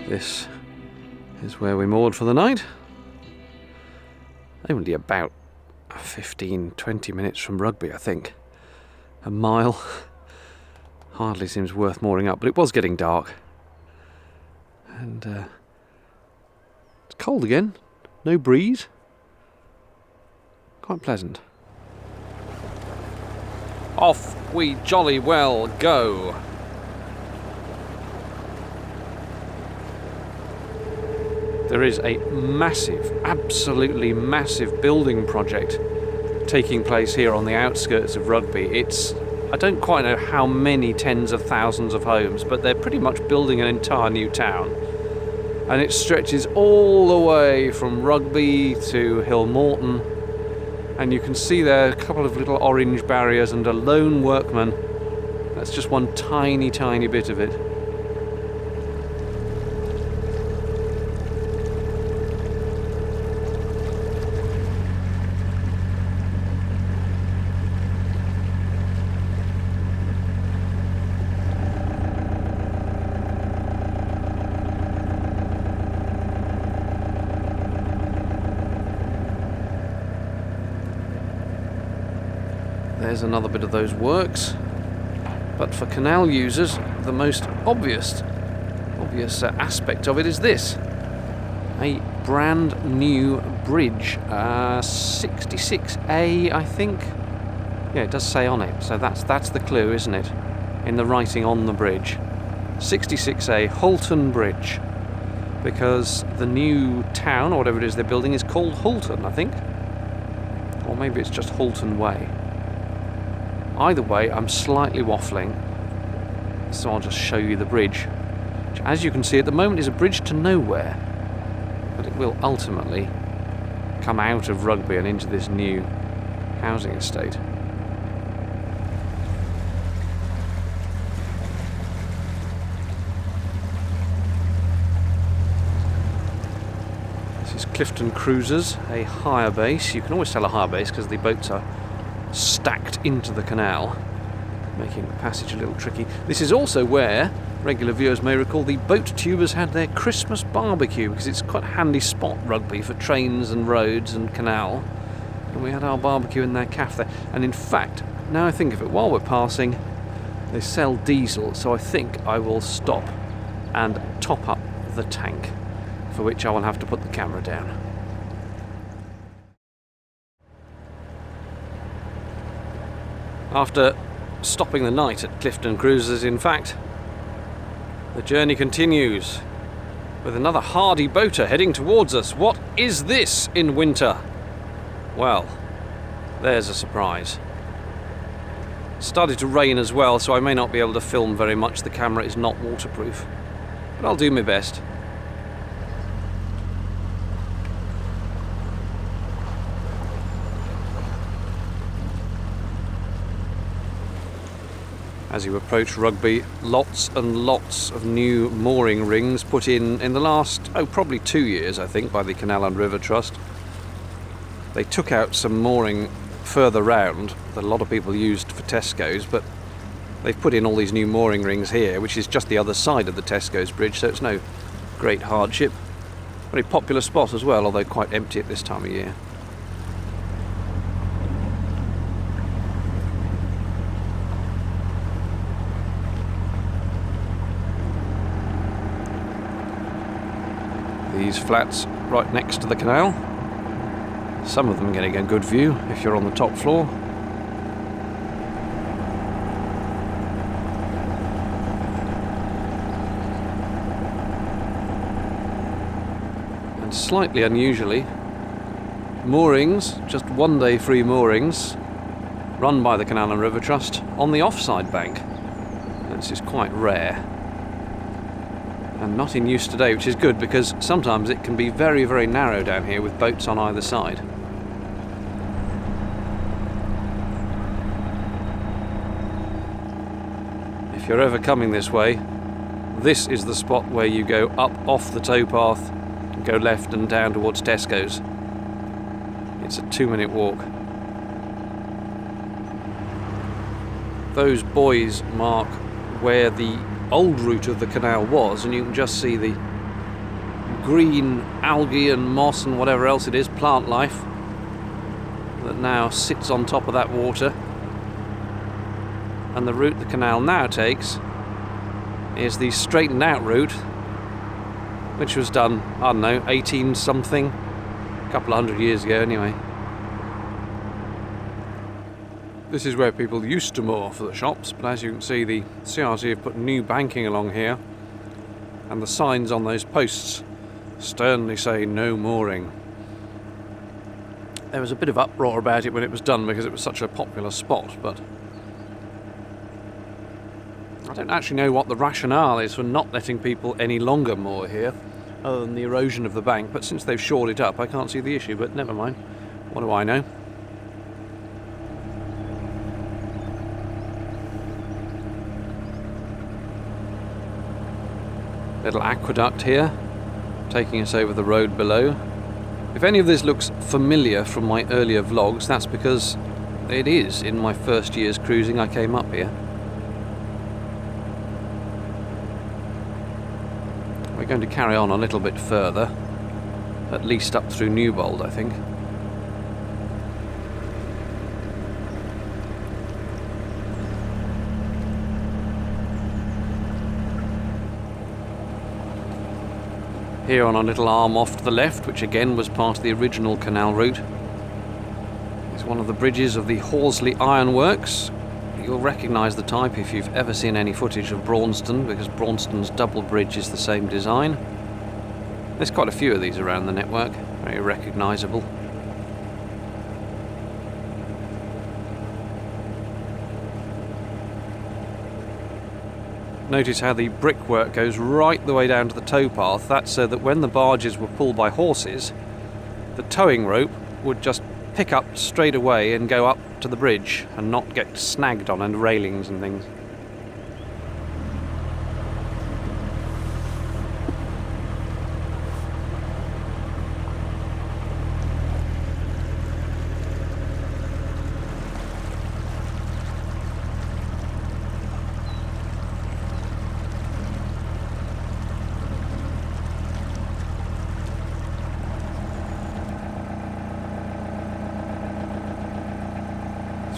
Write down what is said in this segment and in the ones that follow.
This is where we moored for the night. Only about 15-20 minutes from Rugby, I think. A mile. Hardly seems worth mooring up, but it was getting dark. And it's cold again. No breeze. Quite pleasant. Off we jolly well go. There is a massive, absolutely massive building project taking place here on the outskirts of Rugby. I don't quite know how many tens of thousands of homes, but they're pretty much building an entire new town. And it stretches all the way from Rugby to Hillmorton. And you can see there a couple of little orange barriers and a lone workman. That's just one tiny, tiny bit of it. There's another bit of those works, but for canal users the most obvious aspect of it is this: a brand new bridge, 66A I think. Yeah, it does say on it, so that's the clue, isn't it, in the writing on the bridge. 66A Hulton Bridge, because the new town or whatever it is they're building is called Hulton, I think, or maybe it's just Hulton Way. Either way, I'm slightly waffling, so I'll just show you the bridge, which, as you can see at the moment, is a bridge to nowhere, but it will ultimately come out of Rugby and into this new housing estate. This is Clifton Cruisers, a hire base. You can always tell a hire base because the boats are stacked into the canal, making the passage a little tricky. This is also where, regular viewers may recall, the boat tubers had their Christmas barbecue, because it's quite a handy spot, Rugby, for trains and roads and canal. And we had our barbecue in their cafe there. And in fact, now I think of it, while we're passing, they sell diesel, so I think I will stop and top up the tank, for which I will have to put the camera down. After stopping the night at Clifton Cruisers, in fact, the journey continues with another hardy boater heading towards us. What is this in winter? Well, there's a surprise. It started to rain as well, so I may not be able to film very much. The camera is not waterproof, but I'll do my best. As you approach Rugby, lots and lots of new mooring rings put in the last, probably 2 years, I think, by the Canal and River Trust. They took out some mooring further round that a lot of people used for Tesco's, but they've put in all these new mooring rings here, which is just the other side of the Tesco's bridge, so it's no great hardship. Very popular spot as well, although quite empty at this time of year. These flats right next to the canal. Some of them getting a good view if you're on the top floor. And slightly unusually, moorings, just one-day free moorings, run by the Canal and River Trust on the offside bank. And this is quite rare. And not in use today, which is good, because sometimes it can be very, very narrow down here with boats on either side. If you're ever coming this way, this is the spot where you go up off the towpath and go left and down towards Tesco's. It's a 2-minute walk. Those buoys mark where the old route of the canal was, and you can just see the green algae and moss and whatever else it is, plant life, that now sits on top of that water. And the route the canal now takes is the straightened out route, which was done, I don't know, 18 something, a couple of hundred years ago anyway. This is where people used to moor for the shops, but as you can see, the CRC have put new banking along here, and the signs on those posts sternly say no mooring. There was a bit of uproar about it when it was done because it was such a popular spot, but I don't actually know what the rationale is for not letting people any longer moor here, other than the erosion of the bank, but since they've shored it up I can't see the issue, but never mind. What do I know? Little aqueduct here, taking us over the road below. If any of this looks familiar from my earlier vlogs, that's because it is. In my first year's cruising I came up here. We're going to carry on a little bit further, at least up through Newbold, I think. Here on a little arm off to the left, which again was part of the original canal route, is one of the bridges of the Horsley Ironworks. You'll recognise the type if you've ever seen any footage of Braunston, because Braunston's double bridge is the same design. There's quite a few of these around the network, very recognisable. Notice how the brickwork goes right the way down to the towpath. That's so that when the barges were pulled by horses, the towing rope would just pick up straight away and go up to the bridge and not get snagged on and railings and things.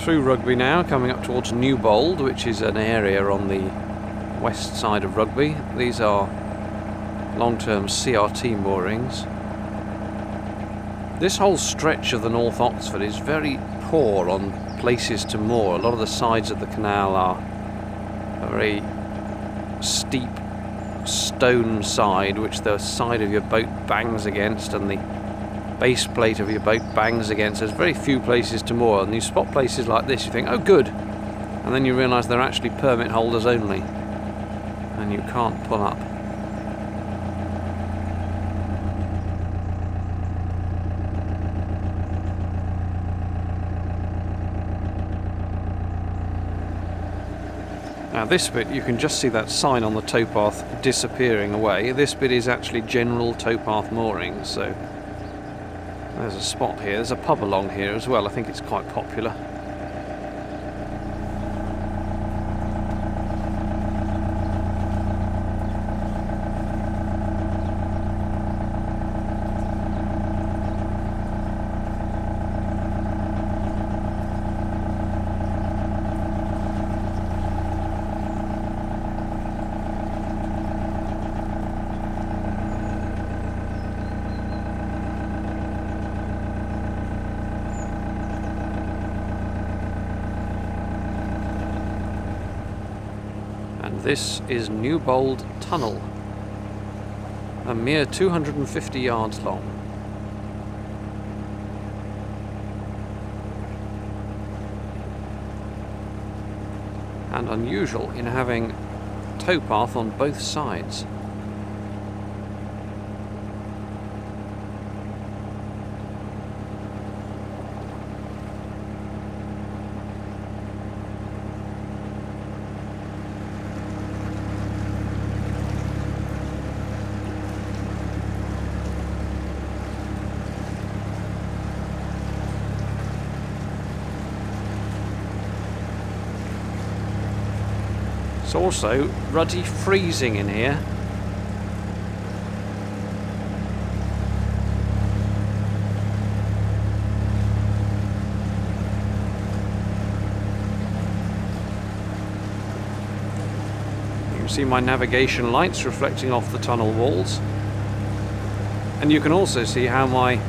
Through Rugby now, coming up towards Newbold, which is an area on the west side of Rugby. These are long-term CRT moorings. This whole stretch of the North Oxford is very poor on places to moor. A lot of the sides of the canal are a very steep stone side, which the side of your boat bangs against and the base plate of your boat bangs against. There's very few places to moor, and you spot places like this, you think, oh good, and then you realise they're actually permit holders only, and you can't pull up. Now this bit, you can just see that sign on the towpath disappearing away. This bit is actually general towpath moorings, so there's a spot here. There's a pub along here as well. I think it's quite popular. This is Newbold Tunnel, a mere 250 yards long. And unusual in having towpath on both sides. It's also ruddy freezing in here. see my navigation lights reflecting off the tunnel walls. And you can also see how my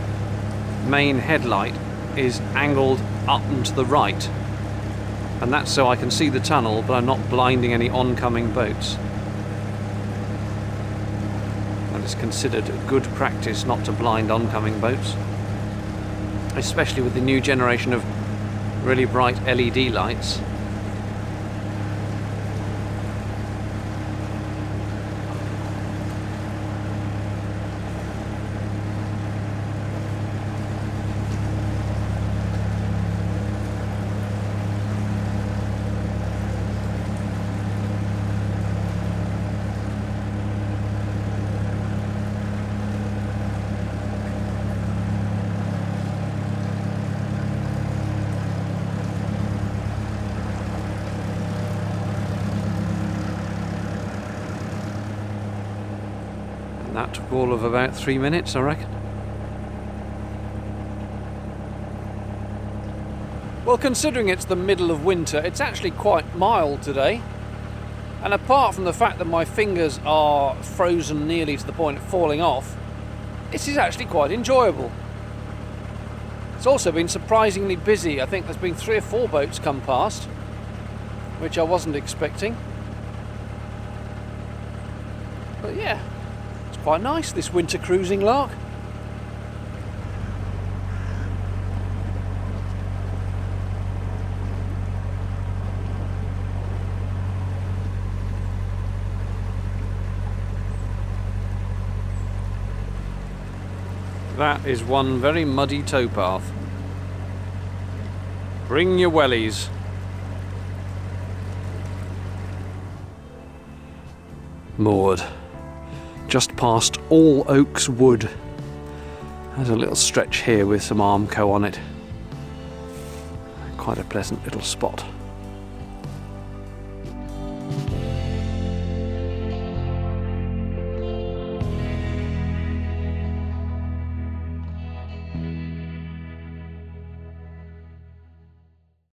main headlight is angled up and to the right. And that's so I can see the tunnel, but I'm not blinding any oncoming boats. And it's considered a good practice not to blind oncoming boats, especially with the new generation of really bright LED lights. And that took all of about 3 minutes, I reckon. Well, considering it's the middle of winter, it's actually quite mild today. And apart from the fact that my fingers are frozen nearly to the point of falling off, this is actually quite enjoyable. It's also been surprisingly busy. I think there's been 3 or 4 boats come past, which I wasn't expecting. But yeah, it's quite nice, this winter cruising lark. That is one very muddy towpath. Bring your wellies. Moored. Just past All Oaks Wood. There's a little stretch here with some Armco on it. Quite a pleasant little spot.